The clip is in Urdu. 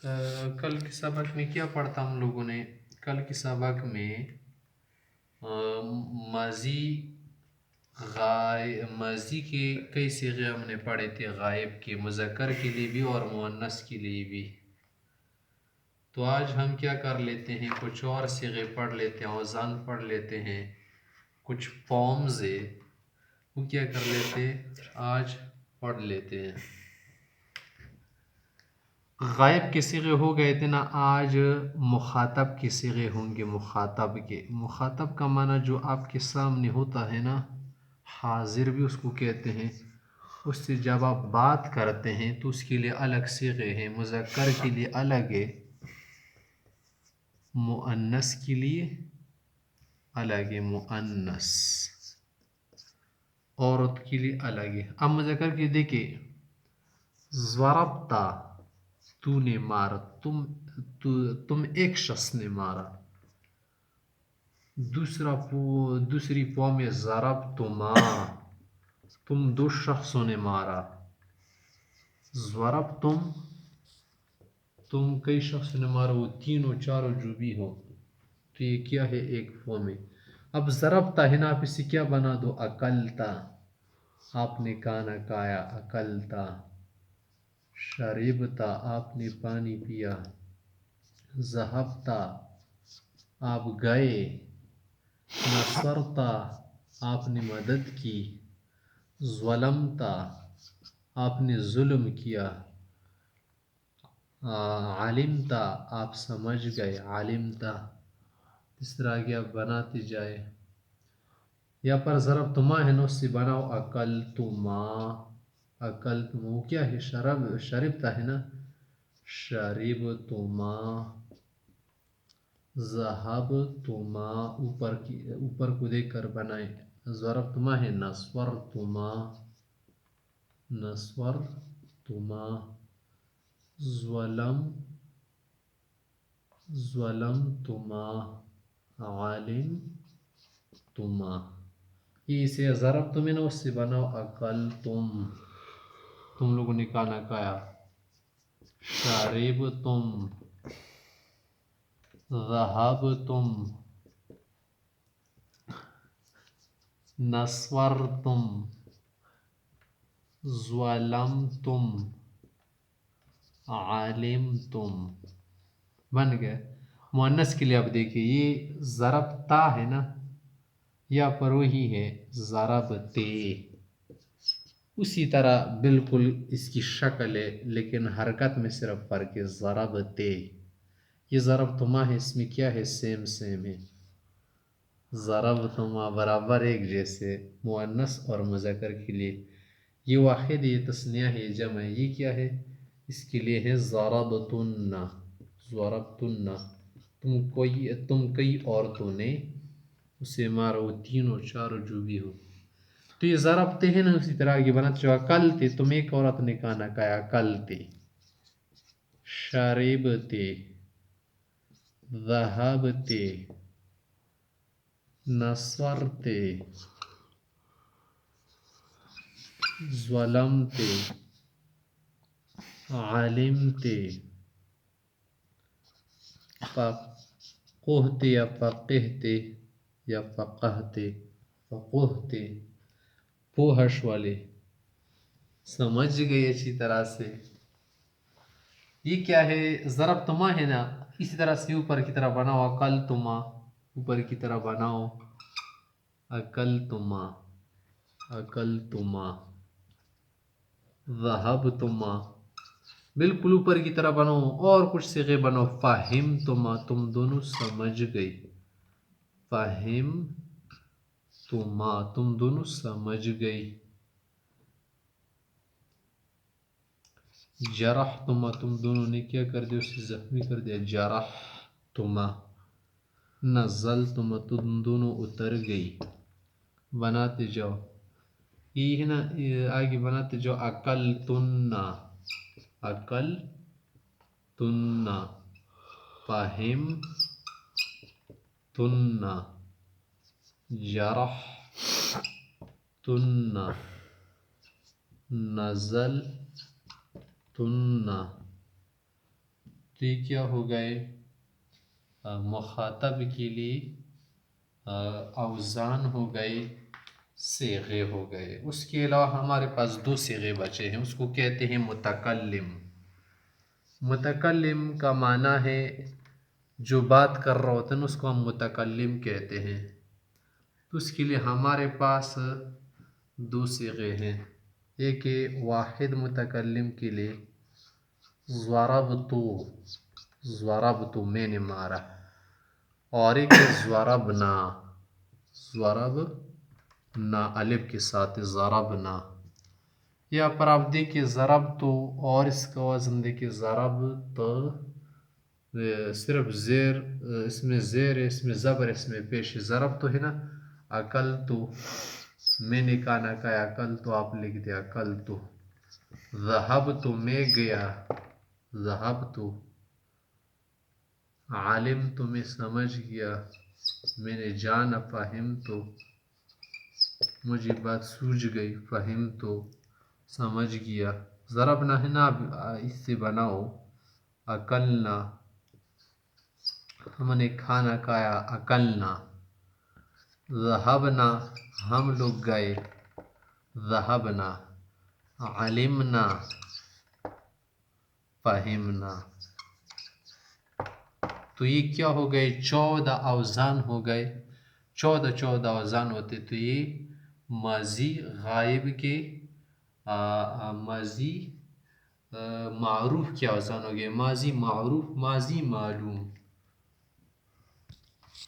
کل کے سبق میں کیا پڑھتا ہم لوگوں نے؟ کل کے سبق میں ماضی ماضی کے کئی صیغے ہم نے پڑھے تھے، غائب کے، مذکر کے لیے بھی اور مؤنث کے لیے بھی۔ تو آج ہم کیا کر لیتے ہیں، کچھ اور صیغے پڑھ لیتے ہیں، اوزان پڑھ لیتے ہیں، کچھ فارمز ہے وہ کیا کر لیتے ہیں، آج پڑھ لیتے ہیں۔ غائب کے صیغے ہو گئے تھے نا، آج مخاطب کے صیغے ہوں گے۔ مخاطب کا معنی جو آپ کے سامنے ہوتا ہے نا، حاضر بھی اس کو کہتے ہیں۔ اس سے جب آپ بات کرتے ہیں تو اس کے لیے الگ صیغے ہیں، مذکر کے لیے الگ ہے، مؤنث کے لیے الگ ہے، مؤنث عورت کے لیے الگ ہے۔ اب مذکر کی دیکھیں، ضربتا تو نے مارا، تم ایک شخص نے مارا۔ دوسری فارم میں ضربتما، تم دو شخصوں نے مارا۔ ضربتم، تم کئی شخصوں نے مارا، وہ تینوں چاروں جو بھی ہو، تو یہ کیا ہے، ایک فارم ہے۔ اب ضربتا ہے نا، آپ اسے کیا بنا دو، اکلتا، آپ نے کھانا کھایا، اکلتا۔ شربتا، آپ نے پانی پیا۔ ذہبتا، آپ گئے۔ نصرتا، آپ نے مدد کی۔ ظلمتا، آپ نے ظلم کیا۔ علمتا، آپ سمجھ گئے، علمتا۔ اس طرح آگے آپ بناتے جائے۔ یہاں پر ضربتما ہے نا، اس سے بناؤ اکلتما۔ اکلتما وہ کیا ہے، شربتا ہے نا، شربتما۔ ذہبتما، اوپر کو دیکھ کر بنائے۔ ضربتما ہے نصورتما، نصورتما۔ ظلمتما، علمتما۔ یہ اسے ضربتم ہے نا، اس سے بناؤ اکلتم، تم لوگوں نے کھانا کھایا۔ شربتم، ذہبتم، نصورتم، ظلمتم، علمتم۔ بن گئے۔ مؤنث کے لیے اب دیکھیں، یہ ضربتا ہے نا، یا پر وہی ہے ضربتے، اسی طرح بالکل اس کی شکل ہے، لیکن حرکت میں صرف فرق ہے، ضربتے۔ یہ ضربتما ہے، اس میں کیا ہے، سیم ہے۔ ضربتما برابر ایک جیسے، مؤنث اور مذکر کے لیے۔ یہ واحد، یہ تثنیہ ہے، جمع ہے، یہ کیا ہے، اس کے لیے ہے ضربتن، ضربتن۔ تم کئی عورتوں نے اسے مارا، وہ تینوں چاروں جو بھی ہو۔ تو یہ ضربتے ہیں نا، اسی طرح آگے بناتے جو اکلتے، تم ایک عورت نے کھانا کھایا، اکلتے۔ شربتے، ذہبتے، نصرتے، ظلمتے، علمتے۔ فقہتے یا فقہتے یا فقہتے، فقہتے، پوہش والے، سمجھ گئے اچھی طرح سے۔ یہ کیا ہے، ضربتما ہے نا، اسی طرح سے اوپر کی طرح بناؤ، اکلتما، اوپر کی طرح بناؤ، اکلتما، اکلتما۔ ذہبتما، بالکل اوپر کی طرح بناؤ، اور کچھ صیغے بناؤ، فہمتما، تم دونوں سمجھ گئی، فہمتما، تم دونوں سمجھ گئی۔ جرحتما، تم دونوں نے کیا کر دیا، اسے زخمی کر دیا، جرحتما۔ نزلتما، تم دونوں اتر گئی۔ بناتے جاؤ، یہ ہے نا، آگے بناتے جاؤ، اکلتن، اکلتن، فہمتن، جرحتن، نزلتن، تو یہ کیا ہو گئے؟ مخاطب کے لیے اوزان ہو گئے، صیغے ہو گئے۔ اس کے علاوہ ہمارے پاس دو صیغے بچے ہیں، اس کو کہتے ہیں متکلم۔ متکلم کا معنی ہے جو بات کر رہا ہوتا ہے اس کو ہم متکلم کہتے ہیں۔ تو اس کے لیے ہمارے پاس دو صیغے ہیں، ایک ہے واحد متکلم کے لیے ضربتو، ضربتو میں نے مارا، اور ایک ہے ضربنا، ضربنا الف کے ساتھ ضربنا۔ یہاں پر آپ دیکھیں ضربتو اور اس کا وزن دیکھیں ضربت، صرف زیر، اس میں زیر ہے، اس میں زبر، اس میں پیش۔ ضرب تو ہے نا، اکل تو، میں نے کھانا کھایا، اکل تو آپ لکھ دیا اکل تو۔ ذہب تو میں گیا، ذہب تو۔ عالم تو میں سمجھ گیا، میں نے جانا، فہم تو مجھے بات سوجھ گئی، فہم تو سمجھ گیا۔ ضربنا ہے نا، اس سے بناؤ اکلنا، ہم نے کھانا کھایا، اکلنا۔ ذہبنا ہم لوگ گئے، ذہبنا۔ علمنا فہمنا۔ تو یہ کیا ہو گئے؟ 14 اوزان ہو گئے۔ 14 اوزان ہوتے تو یہ ماضی غائب کے ماضی معروف کے اوزان ہو گئے، ماضی معروف، ماضی معلوم۔